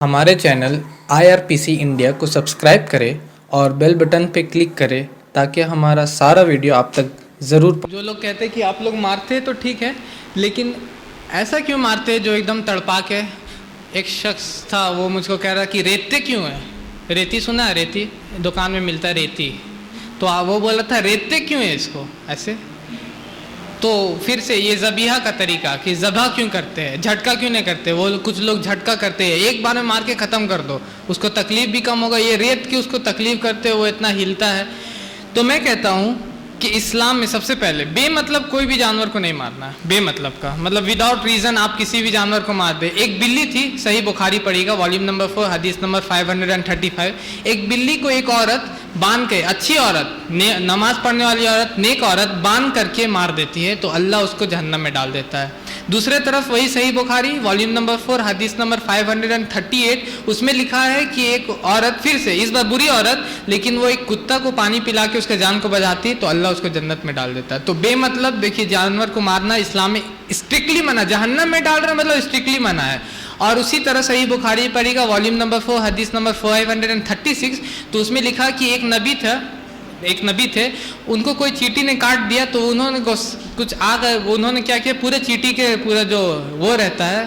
हमारे channel IRPC India को subscribe करें और बेल बटन पे क्लिक करें ताकि हमारा सारा वीडियो आप तक ज़रूर। जो लोग कहते हैं कि आप लोग मारते हैं तो ठीक है, लेकिन ऐसा क्यों मारते हैं जो एकदम तड़पा के। एक शख्स था, वो मुझको कह रहा कि रेतते क्यों है, रेती सुना है, रेती दुकान में मिलता है रेती, तो वो बोला था रेतते क्यों है इसको ऐसे। तो फिर से ये ज़बीहा का तरीका कि ज़बह क्यों करते हैं, झटका क्यों नहीं करते। वो कुछ लोग झटका करते हैं, एक बार में मार के ख़त्म कर दो, उसको तकलीफ़ भी कम होगा। ये रेत की उसको तकलीफ़ करते हैं, वो इतना हिलता है। तो मैं कहता हूँ कि इस्लाम में सबसे पहले बेमतलब कोई भी जानवर को नहीं मारना है। बेमतलब का मतलब विदाउट रीज़न आप किसी भी जानवर को मार दे। एक बिल्ली थी, सही बुखारी पढ़ेगा वॉल्यूम नंबर 4 हदीस नंबर 535। एक बिल्ली को एक औरत बांध के, अच्छी औरत, नमाज पढ़ने वाली औरत, नेक औरत बांध करके मार देती है तो अल्लाह उसको जहन्नम में डाल देता है। दूसरे तरफ वही सही बुखारी वॉल्यूम नंबर 4 हदीस नंबर 538, उसमें लिखा है कि एक औरत, फिर से इस बार बुरी औरत, लेकिन वो एक कुत्ता को पानी पिला के उसके जान को बचाती है तो अल्लाह उसको जन्नत में डाल देता है। तो बेमतलब देखिए जानवर को मारना इस्लाम में स्ट्रिक्टली मना, जहन्नम में डाल रहा मतलब स्ट्रिक्टली मना है। और उसी तरह सही बुखारी पढ़ेगा वॉल्यूम नंबर 4 हदीस नंबर 536, तो उसमें लिखा कि एक नबी थे, उनको कोई चींटी ने काट दिया तो उन्होंने कुछ आग, उन्होंने क्या किया, पूरे चींटी के पूरा जो वो रहता है,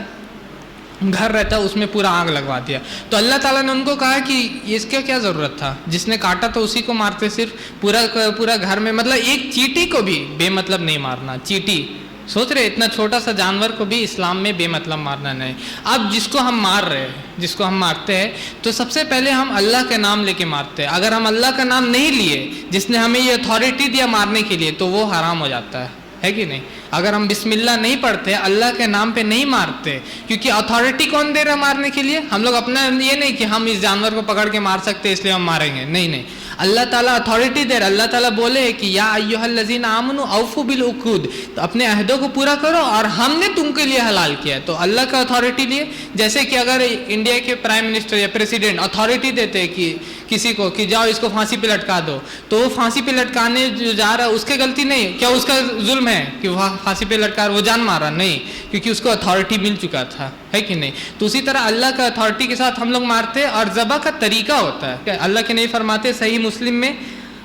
घर रहता है, उसमें पूरा आग लगवा दिया। तो अल्लाह ताला ने उनको कहा कि इसका क्या ज़रूरत था, जिसने काटा तो उसी को मारते, सिर्फ पूरा घर में, मतलब एक चींटी को भी बेमतलब नहीं मारना। चींटी सोच रहे इतना छोटा सा जानवर को भी इस्लाम में बेमतलब मारना नहीं। अब जिसको हम मार रहे हैं, जिसको हम मारते हैं, तो सबसे पहले हम अल्लाह के नाम लेके मारते हैं। अगर हम अल्लाह का नाम नहीं लिए, जिसने हमें ये अथॉरिटी दिया मारने के लिए, तो वो हराम हो जाता है कि नहीं। अगर हम बिस्मिल्लाह नहीं पढ़ते, अल्लाह के नाम पे नहीं मारते, क्योंकि अथॉरिटी कौन दे रहा है मारने के लिए। हम लोग अपना ये नहीं कि हम इस जानवर को पकड़ के मार सकते इसलिए हम मारेंगे, नहीं, अल्लाह ताला अथॉरिटी दे रहा। अल्लाह ताला बोले कि या अय्युहल्लज़ीना आमनू औफू बिल उक़ूद, तो अपने अहदों को पूरा करो और हमने तुमके लिए हलाल किया है। तो अल्लाह का अथॉरिटी लिए, जैसे कि अगर इंडिया के प्राइम मिनिस्टर या प्रेसिडेंट अथॉरिटी देते हैं कि किसी को कि जाओ इसको फांसी पे लटका दो, तो वो फांसी पे लटकाने जो जा रहा है उसकी गलती नहीं, क्या उसका जुल्म है कि वह फांसी पे लटका वो जान मारा, नहीं, क्योंकि उसको अथॉरिटी मिल चुका था, है कि नहीं। तो उसी तरह अल्लाह का अथॉरिटी के साथ हम लोग मारते हैं। और ज़बह का तरीका होता है, अल्लाह के नहीं फरमाते,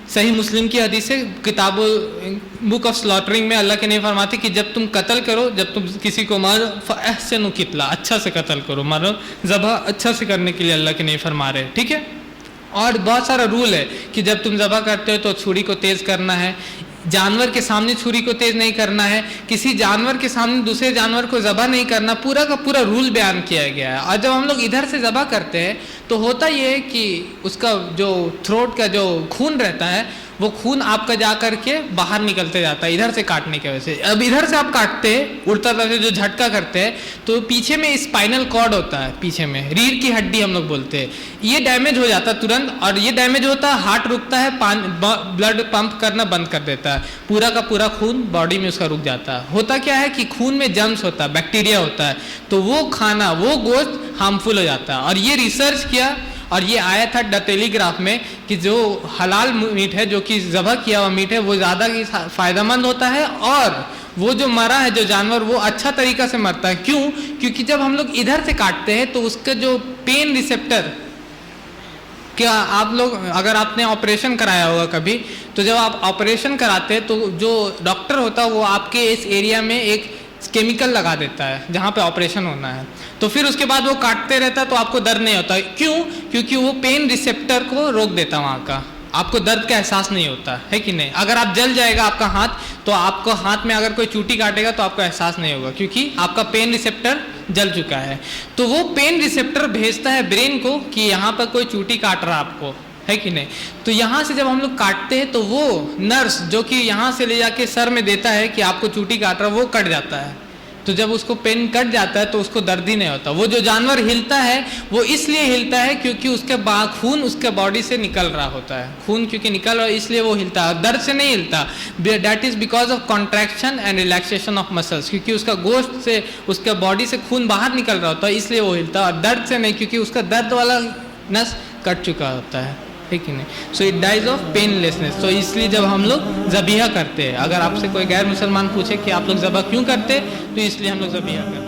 सही मुस्लिम की हदीस है, किताब बुक ऑफ स्लॉटरिंग में अल्लाह के नहीं फरमाते कि जब तुम कत्ल करो, जब तुम किसी को मारो, फअहसिनु कितला, अच्छा से कत्ल करो, मारो। ज़बह अच्छा से करने के लिए अल्लाह के नहीं फरमा रहे, ठीक है। और बहुत सारा रूल है कि जब तुम ज़बह करते हो तो छुरी को तेज़ करना है, जानवर के सामने छुरी को तेज नहीं करना है, किसी जानवर के सामने दूसरे जानवर को ज़बह नहीं करना, पूरा का पूरा रूल बयान किया गया है। और जब हम लोग इधर से ज़बह करते हैं तो होता ये है कि उसका जो थ्रोट का जो खून रहता है, वो खून आपका जा कर के बाहर निकलते जाता है इधर से काटने की वजह से। अब इधर से आप काटते हैं, उड़ता तरफ से जो झटका करते हैं, तो पीछे में स्पाइनल कॉर्ड होता है, पीछे में रीढ़ की हड्डी हम लोग बोलते हैं, ये डैमेज हो जाता है तुरंत। और ये डैमेज होता है, हार्ट रुकता है, ब्लड पंप करना बंद कर देता है, पूरा का पूरा खून बॉडी में उसका रुक जाता है। होता क्या है कि खून में जर्म्स होता है, बैक्टीरिया होता है, तो वो खाना, वो गोश्त हार्मफुल हो जाता है। और ये रिसर्च किया और ये आया था द टेलीग्राफ में कि जो हलाल मीट है, जो कि ज़बह किया हुआ मीट है, वो ज़्यादा फ़ायदेमंद होता है। और वो जो मरा है जो जानवर, वो अच्छा तरीका से मरता है। क्यों? क्योंकि जब हम लोग इधर से काटते हैं तो उसका जो पेन रिसेप्टर, क्या आप लोग, अगर आपने ऑपरेशन कराया होगा कभी, तो जब आप ऑपरेशन कराते हैं तो जो डॉक्टर होता है वो आपके इस एरिया में एक केमिकल लगा देता है जहाँ पे ऑपरेशन होना है, तो फिर उसके बाद वो काटते रहता है तो आपको दर्द नहीं होता। क्यों? क्योंकि वो पेन रिसेप्टर को रोक देता वहाँ का, आपको दर्द का एहसास नहीं होता, है कि नहीं। अगर आप जल जाएगा आपका हाथ, तो आपको हाथ में अगर कोई चूटी काटेगा तो आपको एहसास नहीं होगा, क्योंकि आपका पेन रिसेप्टर जल चुका है। तो वो पेन रिसेप्टर भेजता है ब्रेन को कि यहाँ पर कोई चूटी काट रहा आपको, है कि नहीं। तो यहाँ से जब हम लोग काटते हैं तो वो नर्स जो कि यहाँ से ले जाके सर में देता है कि आपको चूटी काट रहा है, वो कट जाता है। तो जब उसको पेन कट जाता है तो उसको दर्द ही नहीं होता। वो जो जानवर हिलता है वो इसलिए हिलता है क्योंकि उसके खून उसके बॉडी से निकल रहा होता है, खून क्योंकि निकल रहा है इसलिए वो हिलता है, दर्द से नहीं हिलता। That is because of contraction and relaxation of muscles, क्योंकि उसका गोश्त से, उसके बॉडी से खून बाहर निकल रहा होता है, इसलिए वो हिलता है। और दर्द से नहीं, क्योंकि उसका दर्द वाला नस कट चुका होता है कि नहीं। So it dies of painlessness. तो इसलिए जब हम लोग ज़बीहा करते हैं, अगर आपसे कोई गैर मुसलमान पूछे कि आप लोग ज़बह क्यों करते, तो इसलिए हम लोग ज़बीहा करते हैं।